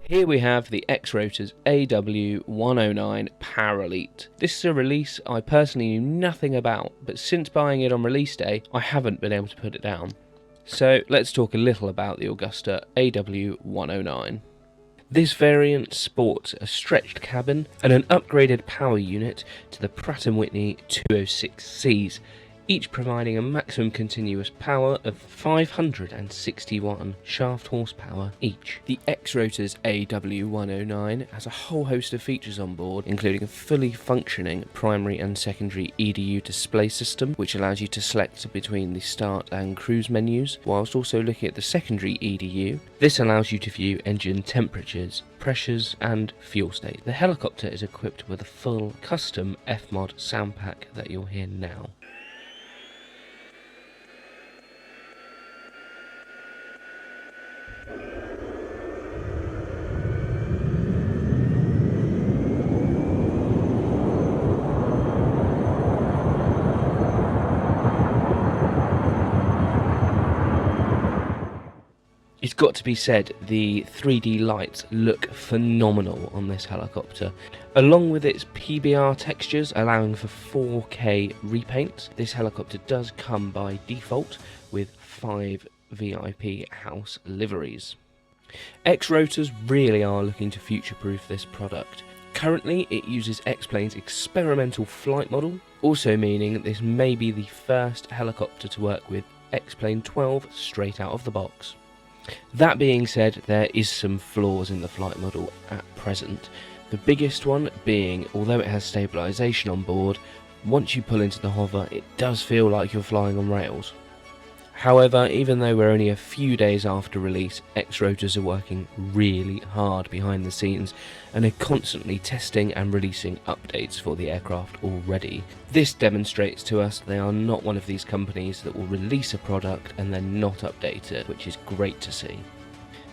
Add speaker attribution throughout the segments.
Speaker 1: Here we have the X-Rotors AW109 Power Elite. This is a release I personally knew nothing about, but since buying it on release day, I haven't been able to put it down. So let's talk a little about the Augusta AW109. This variant sports a stretched cabin and an upgraded power unit to the Pratt & Whitney 206Cs, each providing a maximum continuous power of 561 shaft horsepower each. The X-Rotors AW109 has a whole host of features on board, including a fully functioning primary and secondary EDU display system, which allows you to select between the start and cruise menus, whilst also looking at the secondary EDU. This allows you to view engine temperatures, pressures and fuel state. The helicopter is equipped with a full custom F-Mod sound pack that you'll hear now. It's got to be said, the 3D lights look phenomenal on this helicopter. Along with its PBR textures allowing for 4K repaints, this helicopter does come by default with 5 VIP house liveries. X-Rotors really are looking to future-proof this product. Currently it uses X-Plane's experimental flight model, also meaning that this may be the first helicopter to work with X-Plane 12 straight out of the box. That being said, there is some flaws in the flight model at present. The biggest one being, although it has stabilisation on board, once you pull into the hover it does feel like you're flying on rails. However, even though we're only a few days after release, X-Rotors are working really hard behind the scenes and are constantly testing and releasing updates for the aircraft already. This demonstrates to us they are not one of these companies that will release a product and then not update it, which is great to see.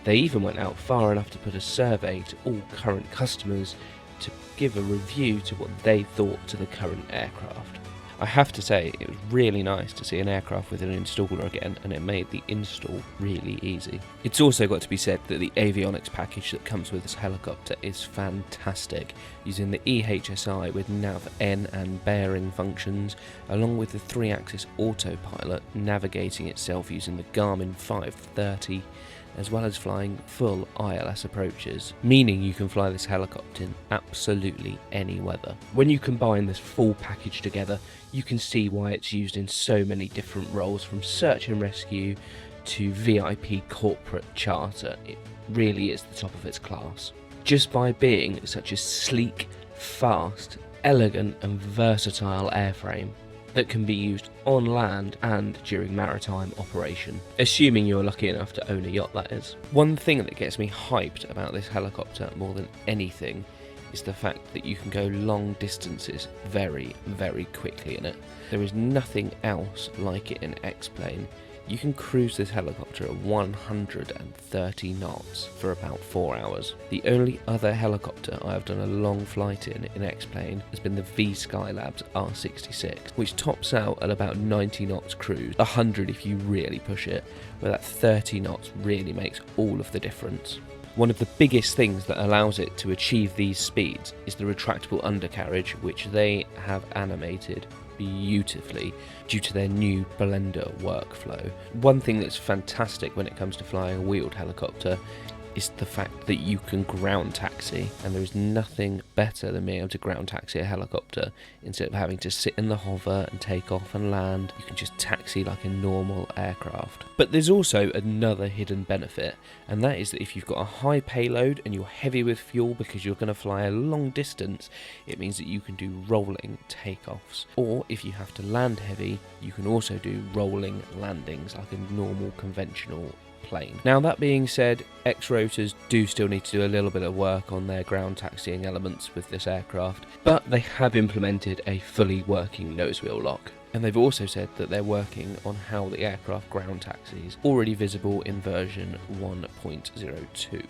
Speaker 1: They even went out far enough to put a survey to all current customers to give a review to what they thought to the current aircraft. I have to say, it was really nice to see an aircraft with an installer again, and it made the install really easy. It's also got to be said that the avionics package that comes with this helicopter is fantastic, using the EHSI with nav-N and bearing functions, along with the 3-axis autopilot navigating itself using the Garmin 530, as well as flying full ILS approaches, meaning you can fly this helicopter in absolutely any weather. When you combine this full package together, you can see why it's used in so many different roles, from search and rescue to VIP corporate charter. It really is the top of its class. Just by being such a sleek, fast, elegant and versatile airframe that can be used on land and during maritime operation, assuming you're lucky enough to own a yacht, that is. One thing that gets me hyped about this helicopter more than anything is the fact that you can go long distances very, very quickly in it. There is nothing else like it in X-Plane. You can cruise this helicopter at 130 knots for about 4 hours. The only other helicopter I have done a long flight in X-Plane has been the V-Skylab's R66, which tops out at about 90 knots cruise, 100 if you really push it, where that 30 knots really makes all of the difference. One of the biggest things that allows it to achieve these speeds is the retractable undercarriage, which they have animated beautifully due to their new Blender workflow. One thing that's fantastic when it comes to flying a wheeled helicopter is the fact that you can ground taxi, and there is nothing better than being able to ground taxi a helicopter instead of having to sit in the hover and take off and land. You can just taxi like a normal aircraft. But there's also another hidden benefit, and that is that if you've got a high payload and you're heavy with fuel because you're going to fly a long distance, it means that you can do rolling takeoffs. Or if you have to land heavy, you can also do rolling landings like a normal conventional plane. Now, that being said, X-Rotors do still need to do a little bit of work on their ground taxiing elements with this aircraft, but they have implemented a fully working nose wheel lock. And they've also said that they're working on how the aircraft ground taxis, already visible in version 1.02.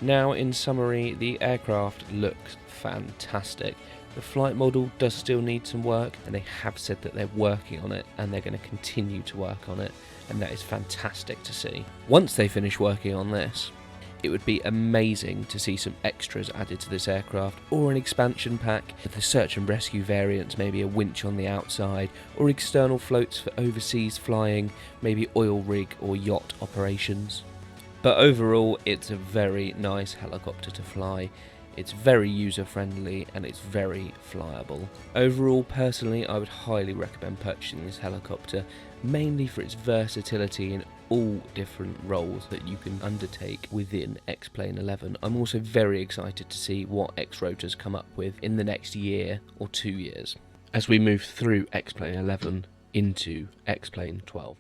Speaker 1: Now, in summary, the aircraft looks fantastic. The flight model does still need some work, and they have said that they're working on it and they're going to continue to work on it, and that is fantastic to see. Once they finish working on this, It would be amazing to see some extras added to this aircraft, or an expansion pack with the search and rescue variants, maybe a winch on the outside, or external floats for overseas flying, maybe oil rig or yacht operations. But overall, it's a very nice helicopter to fly. It's very user friendly and it's very flyable. Overall, personally, I would highly recommend purchasing this helicopter, mainly for its versatility in all different roles that you can undertake within X-Plane 11. I'm also very excited to see what X-Rotors come up with in the next year or 2 years, as we move through X-Plane 11 into X-Plane 12.